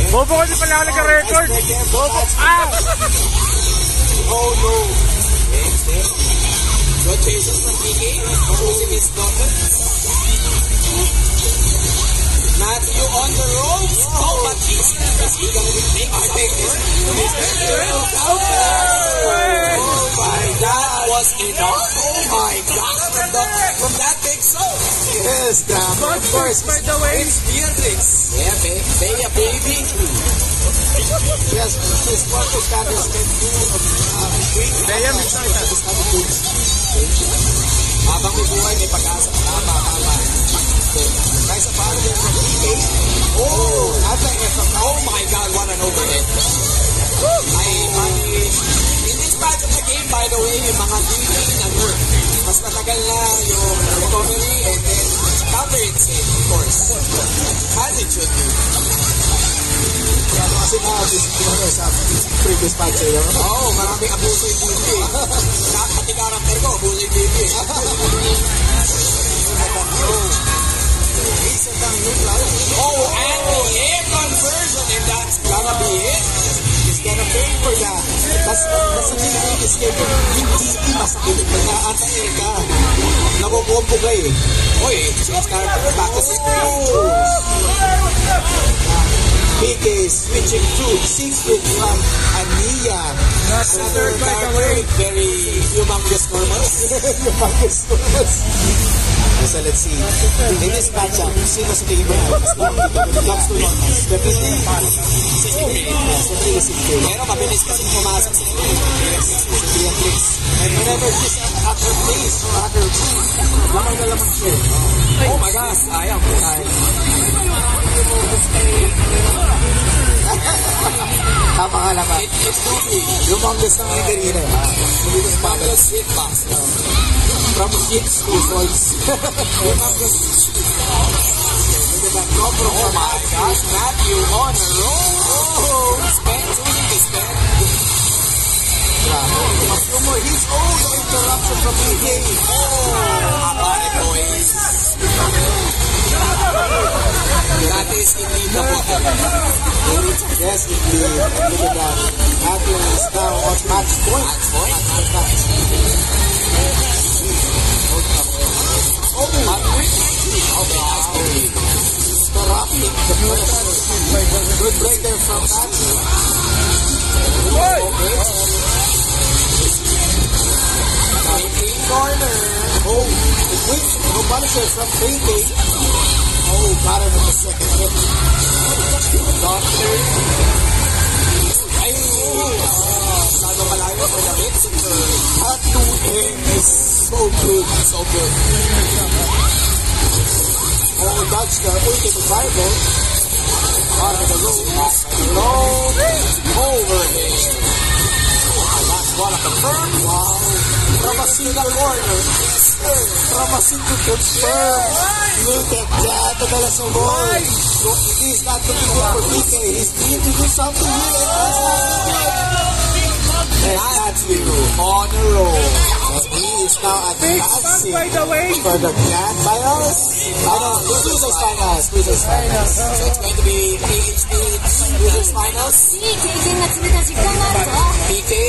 Bobo ko din pala ako nagka-record. Bobo. Ah! Oh no. Good chases from PK. Using his daughter. Matthew on the ropes. Oh, but is he gonna be big? I think this oh my God, that was enough. Oh my God, from that big soul. Yes, of course. By the way, it's Beatrix. Yeah, baby. Yes, his focus got his habang may buhay, may pag-asa. Tama. Nice apology from PK. Oh, oh my God, what an overhead. In this part of the game, by the way, yung mga healing and work. Mas matagal na yung recovery and then cover it safe, of course. As it should be. Kasi sa previous patch yun. Oo, maraming abuso yung BB. Pati karakter ko, abuso yung BB. Oh, and air conversion, and that's gonna be it. He's gonna pay for that. That's the escape. Hindi masakit. Nag-aantay ka. Nakukumpo ka eh. Oy, change character back to PK switching to 6-foot from Ania. Another very humongous normals. So let's see. In this matchup, sino sa tingin mo yan? Comes to normals. Definitely si Beatrix. Pero mabilis kasi pumasok sa Beatrix. And whenever she's at her place or at her team, lamang na lamang siya. Oh my gosh, sayang. Tama ka naman. Humongous na ngayon kanina. Humongous hitbox. From hits to swords. Humongous. Look at that cover. Oh my gosh, Matthew on a roll. Oh, spend. No more hits. Oh, no interruption from PK. Oh, body boys. That is indeed the bottom. Yes, indeed. Look at that. Matthew is now on match point. Oh, interrupting the first. Good break there from Matthew. Corner. Oh, the quick punisher from PK. Oh, got him with the second hit. Doctor. Ay, sado malayo for the hit. At 2 is so good. Oh, dodge the ultimate rival. Out of the road. Long overhead. Last one at the firm. Wow. From a single corner. From a single confirm. Look at that. Tagala sa boy. So he's not looking good for PK. He's trying to do something here. And that's you on a roll. He is now advancing for the grand finals. Losers finals. So it's going to be PHH losers finals. PK